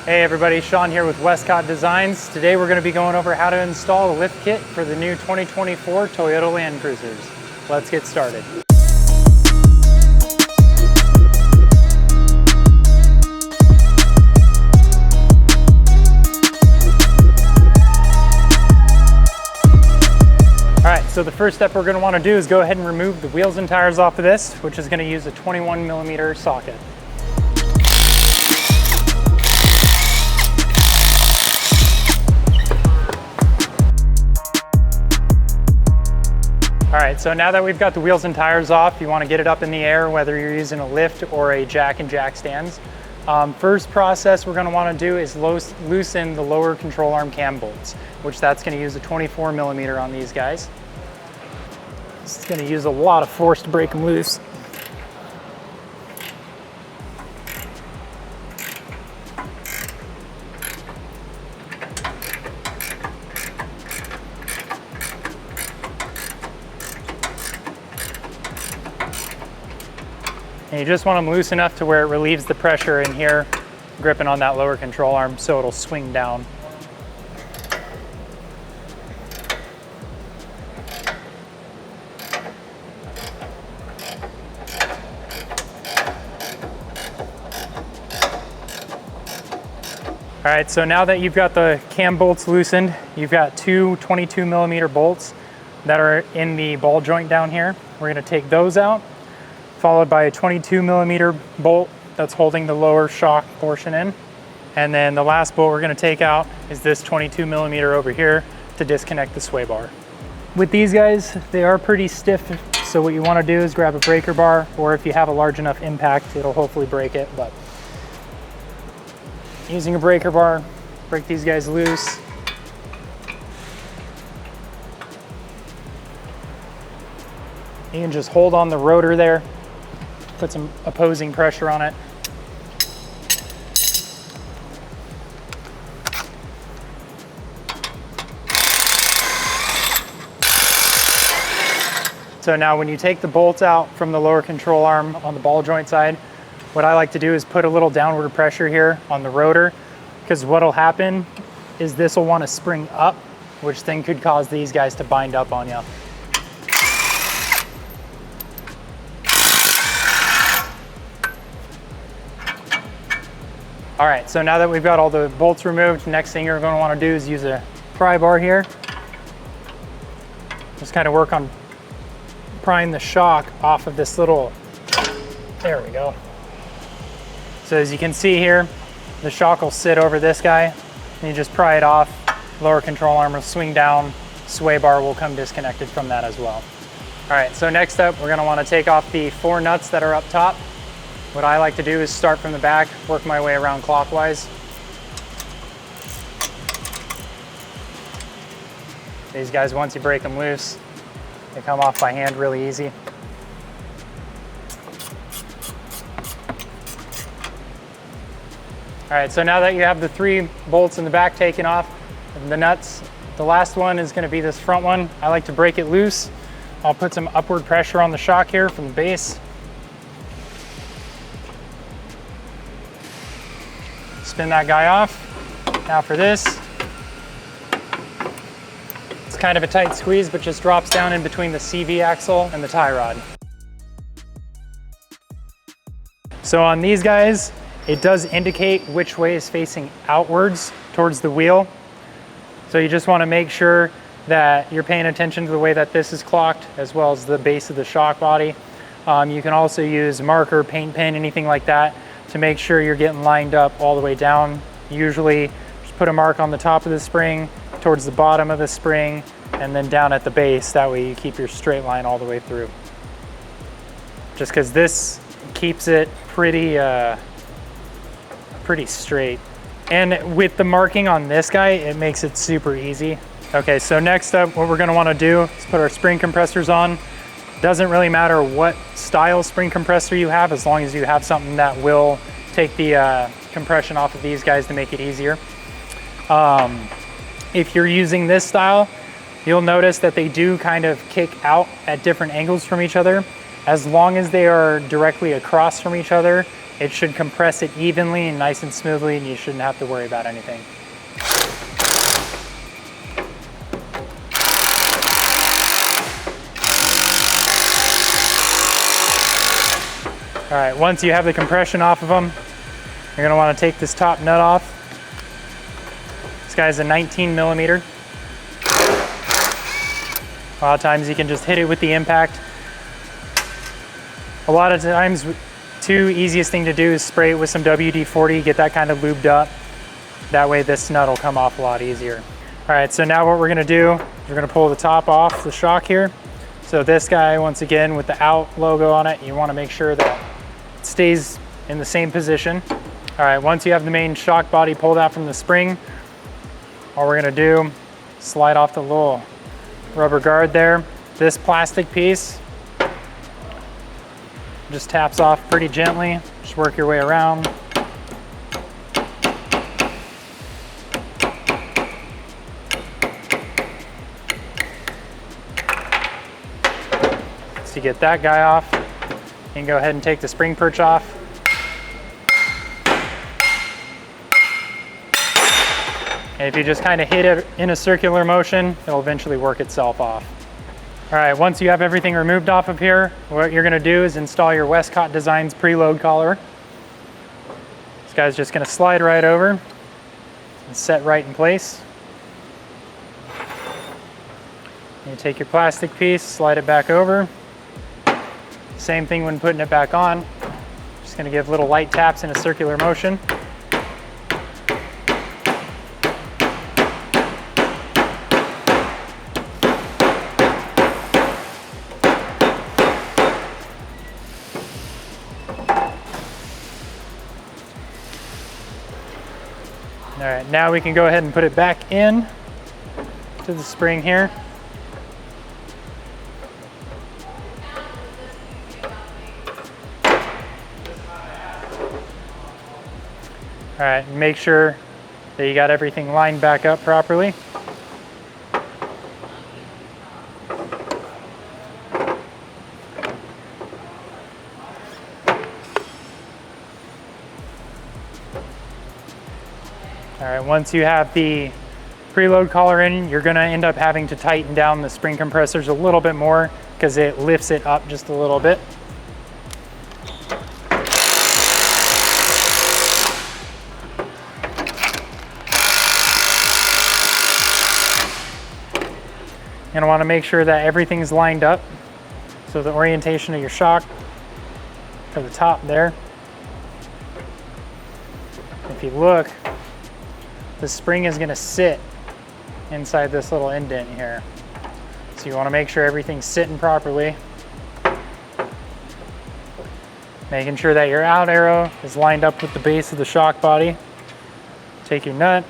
Hey everybody, Sean here with Westcott Designs. Today we're going to be going over how to install a lift kit for the new 2024 Toyota Land Cruisers. Let's get started. Alright, so the first step we're going to want to do is go ahead and remove the wheels and tires off of this, which is going to use a 21mm socket. Alright, so now that we've got the wheels and tires off, you want to get it up in the air, whether you're using a lift or a jack and jack stands. First process we're going to want to do is loosen the lower control arm cam bolts, which that's going to use a 24mm on these guys. It's going to use a lot of force to break them loose. And you just want them loose enough to where it relieves the pressure in here, gripping on that lower control arm so it'll swing down. All right, so now that you've got the cam bolts loosened, you've got two 22mm bolts that are in the ball joint down here. We're gonna take those out, followed by a 22mm bolt that's holding the lower shock portion in. And then the last bolt we're gonna take out is this 22mm over here to disconnect the sway bar. With these guys, they are pretty stiff, so what you wanna do is grab a breaker bar, or if you have a large enough impact, it'll hopefully break it, but using a breaker bar, break these guys loose. You can just hold on the rotor there, put some opposing pressure on it. So now when you take the bolts out from the lower control arm on the ball joint side, what I like to do is put a little downward pressure here on the rotor, because what'll happen is this will want to spring up, which then could cause these guys to bind up on you. All right, so now that we've got all the bolts removed, next thing you're going to want to do is use a pry bar here. Just kind of work on prying the shock off of this little, there we go. So as you can see here, the shock will sit over this guy, and you just pry it off, lower control arm will swing down, sway bar will come disconnected from that as well. All right, so next up, we're going to want to take off the 4 nuts that are up top. What I like to do is start from the back, work my way around clockwise. These guys, once you break them loose, they come off by hand really easy. All right, so now that you have the 3 bolts in the back taken off, and the nuts, the last one is gonna be this front one. I like to break it loose. I'll put some upward pressure on the shock here from the base. Spin that guy off. Now for this, it's kind of a tight squeeze, but just drops down in between the CV axle and the tie rod. So on these guys, it does indicate which way is facing outwards towards the wheel. So you just want to make sure that you're paying attention to the way that this is clocked, as well as the base of the shock body. You can also use marker, paint pen, anything like that, to make sure you're getting lined up all the way down. Usually just put a mark on the top of the spring, towards the bottom of the spring, and then down at the base. That way you keep your straight line all the way through. Just because this keeps it pretty straight. And with the marking on this guy, it makes it super easy. Okay, so next up, what we're gonna wanna do is put our spring compressors on. Doesn't really matter what style spring compressor you have, as long as you have something that will take the compression off of these guys to make it easier. If you're using this style, you'll notice that they do kind of kick out at different angles from each other. As long as they are directly across from each other, it should compress it evenly and nice and smoothly, and you shouldn't have to worry about anything. All right, once you have the compression off of them, you're gonna wanna take this top nut off. This guy's a 19 millimeter. A lot of times you can just hit it with the impact. A lot of times, easiest thing to do is spray it with some WD-40, get that kind of lubed up. That way this nut will come off a lot easier. All right, so now what we're gonna do, we're gonna pull the top off the shock here. So this guy, once again, with the out logo on it, you wanna make sure that it stays in the same position. All right, once you have the main shock body pulled out from the spring, all we're gonna do, slide off the little rubber guard there. This plastic piece just taps off pretty gently. Just work your way around. So you get that guy off, you can go ahead and take the spring perch off. And if you just kind of hit it in a circular motion, it'll eventually work itself off. All right, once you have everything removed off of here, what you're gonna do is install your Westcott Designs preload collar. This guy's just gonna slide right over and set right in place. You take your plastic piece, slide it back over. Same thing when putting it back on. Just gonna give little light taps in a circular motion. All right, now we can go ahead and put it back in to the spring here. All right, make sure that you got everything lined back up properly. All right, once you have the preload collar in, you're gonna end up having to tighten down the spring compressors a little bit more because it lifts it up just a little bit. You're gonna wanna make sure that everything's lined up. So the orientation of your shock to the top there. If you look, the spring is gonna sit inside this little indent here. So you wanna make sure everything's sitting properly. Making sure that your out arrow is lined up with the base of the shock body. Take your nut.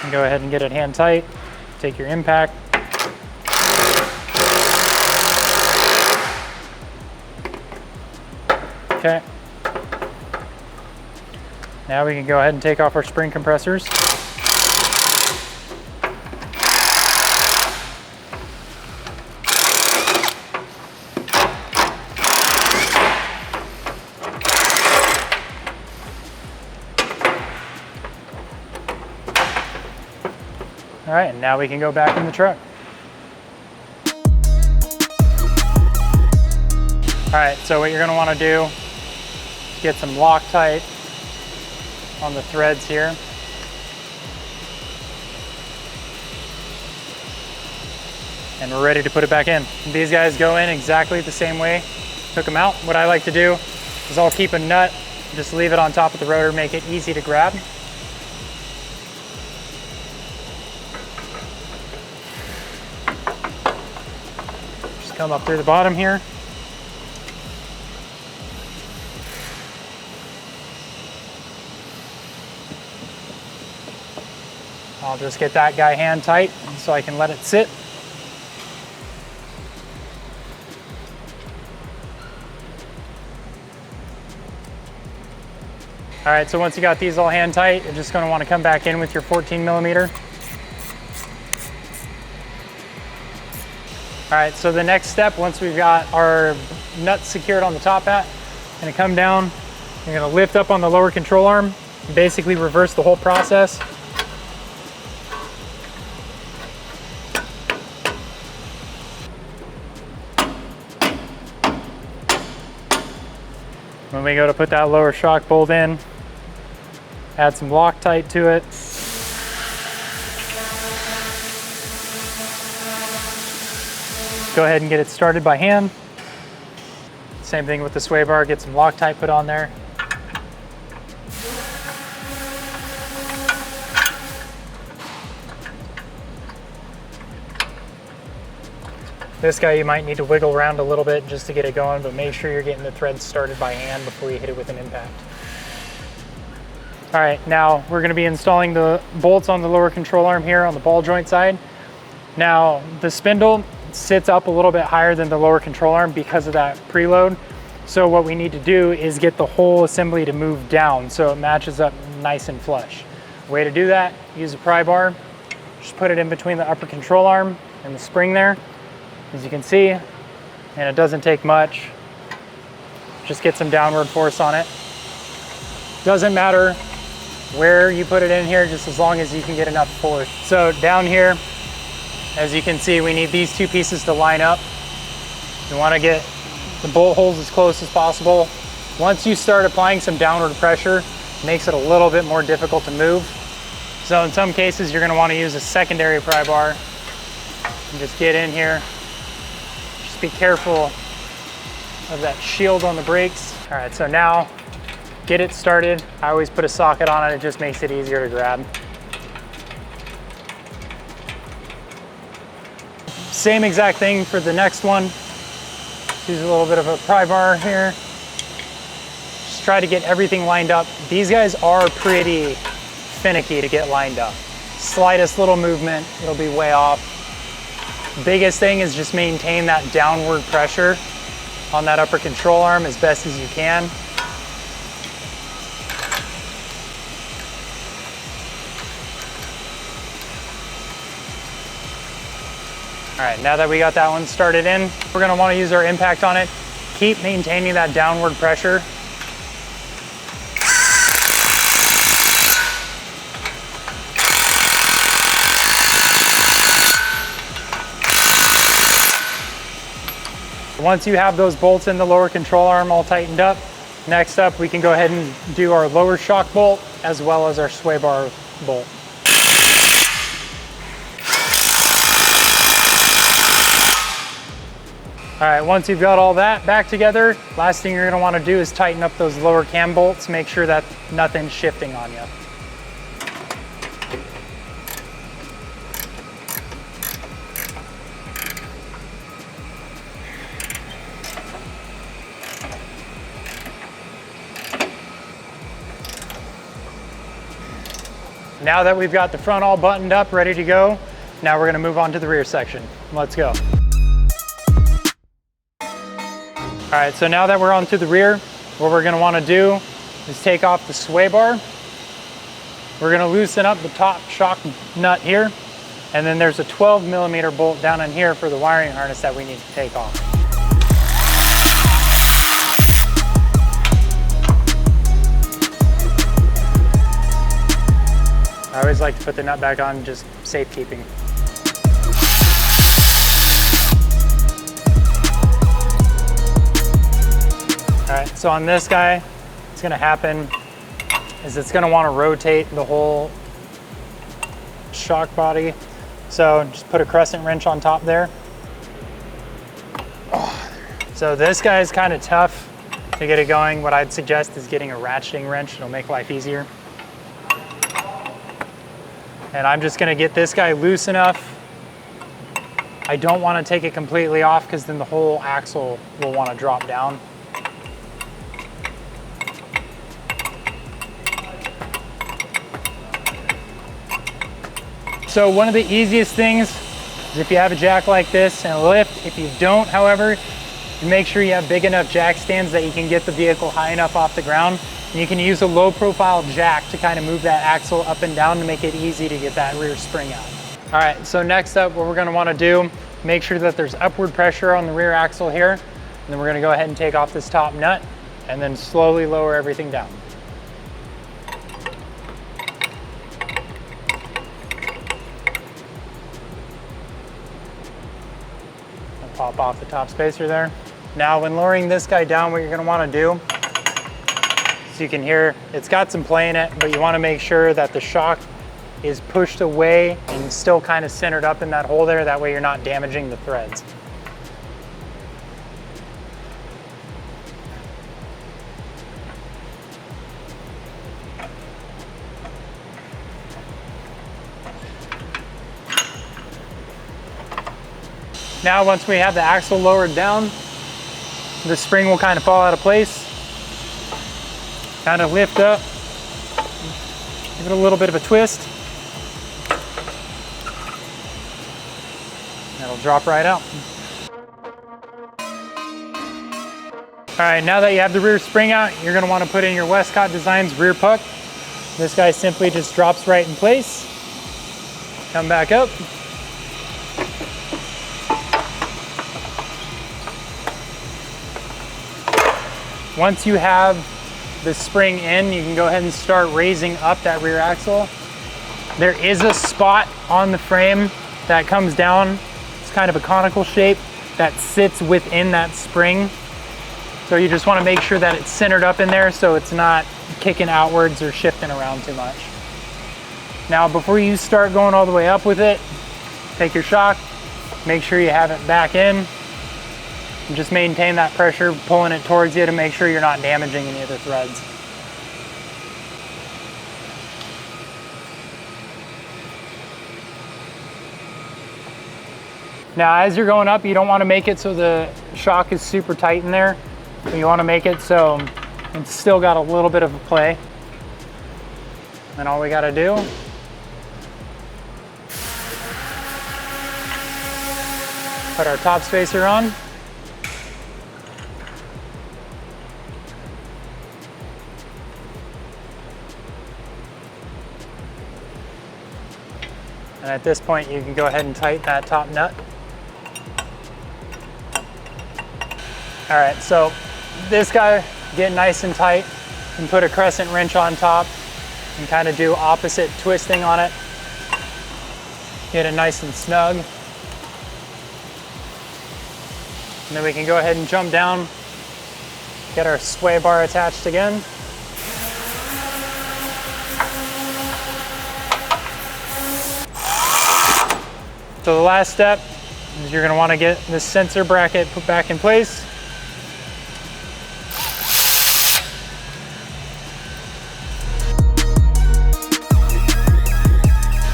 And go ahead and get it hand tight. Take your impact. Okay. Now we can go ahead and take off our spring compressors. All right, and now we can go back in the truck. All right, so what you're gonna wanna do is get some Loctite on the threads here. And we're ready to put it back in. These guys go in exactly the same way. Took them out. What I like to do is I'll keep a nut, just leave it on top of the rotor, make it easy to grab. Just come up through the bottom here. I'll just get that guy hand tight so I can let it sit. All right, so once you got these all hand tight, you're just gonna wanna come back in with your 14 millimeter. All right, so the next step, once we've got our nuts secured on the top hat, gonna come down, you're gonna lift up on the lower control arm, basically reverse the whole process. When we go to put that lower shock bolt in, add some Loctite to it. Go ahead and get it started by hand. Same thing with the sway bar, get some Loctite put on there. This guy you might need to wiggle around a little bit just to get it going, but make sure you're getting the threads started by hand before you hit it with an impact. All right, now we're gonna be installing the bolts on the lower control arm here on the ball joint side. Now, the spindle sits up a little bit higher than the lower control arm because of that preload. So what we need to do is get the whole assembly to move down so it matches up nice and flush. Way to do that, use a pry bar, just put it in between the upper control arm and the spring there, as you can see, and it doesn't take much. Just get some downward force on it. Doesn't matter where you put it in here, just as long as you can get enough force. So down here, as you can see, we need these two pieces to line up. You want to get the bolt holes as close as possible. Once you start applying some downward pressure, it makes it a little bit more difficult to move. So in some cases, you're going to want to use a secondary pry bar and just get in here. Just be careful of that shield on the brakes. All right, so now get it started. I always put a socket on it. It just makes it easier to grab. Same exact thing for the next one. Use a little bit of a pry bar here. Just try to get everything lined up. These guys are pretty finicky to get lined up. Slightest little movement, it'll be way off. Biggest thing is just maintain that downward pressure on that upper control arm as best as you can. All right, now that we got that one started in, we're gonna wanna use our impact on it. Keep maintaining that downward pressure. Once you have those bolts in the lower control arm all tightened up, next up we can go ahead and do our lower shock bolt as well as our sway bar bolt. All right, once you've got all that back together, last thing you're gonna wanna do is tighten up those lower cam bolts, make sure that nothing's shifting on you. Now that we've got the front all buttoned up, ready to go, now we're gonna move on to the rear section. Let's go. All right, so now that we're onto the rear, what we're gonna wanna do is take off the sway bar. We're gonna loosen up the top shock nut here, and then there's a 12mm bolt down in here for the wiring harness that we need to take off. I always like to put the nut back on, just safekeeping. All right, so on this guy, what's gonna happen is it's gonna wanna rotate the whole shock body. So just put a crescent wrench on top there. So this guy is kind of tough to get it going. What I'd suggest is getting a ratcheting wrench. It'll make life easier. And I'm just gonna get this guy loose enough. I don't wanna take it completely off because then the whole axle will wanna drop down. So one of the easiest things is if you have a jack like this and a lift. If you don't, however, make sure you have big enough jack stands that you can get the vehicle high enough off the ground. And you can use a low profile jack to kind of move that axle up and down to make it easy to get that rear spring out. All right, so next up what we're gonna wanna do, make sure that there's upward pressure on the rear axle here. And then we're gonna go ahead and take off this top nut and then slowly lower everything down. I'll pop off the top spacer there. Now when lowering this guy down, what you're gonna wanna do, so you can hear, it's got some play in it, but you wanna make sure that the shock is pushed away and still kind of centered up in that hole there. That way you're not damaging the threads. Now once we have the axle lowered down, the spring will kind of fall out of place. Kind of lift up, give it a little bit of a twist. That'll drop right out. All right, now that you have the rear spring out, you're gonna wanna put in your Westcott Designs rear puck. This guy simply just drops right in place. Come back up. Once you have the spring in, you can go ahead and start raising up that rear axle. There is a spot on the frame that comes down. It's kind of a conical shape that sits within that spring. So you just want to make sure that it's centered up in there so it's not kicking outwards or shifting around too much. Now before you start going all the way up with it, take your shock, make sure you have it back in. And just maintain that pressure, pulling it towards you to make sure you're not damaging any of the threads. Now, as you're going up, you don't want to make it so the shock is super tight in there. You want to make it so it's still got a little bit of a play. And all we got to do, put our top spacer on. And at this point, you can go ahead and tighten that top nut. All right, so this guy, get nice and tight, and put a crescent wrench on top and kind of do opposite twisting on it. Get it nice and snug. And then we can go ahead and jump down, get our sway bar attached again. So the last step is you're going to want to get this sensor bracket put back in place.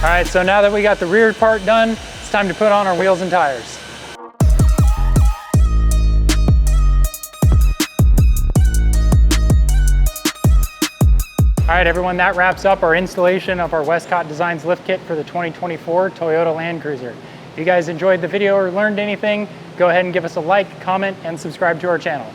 All right, so now that we got the rear part done, it's time to put on our wheels and tires. All right, everyone, that wraps up our installation of our Westcott Designs lift kit for the 2024 Toyota Land Cruiser. If you guys enjoyed the video or learned anything, go ahead and give us a like, comment, and subscribe to our channel.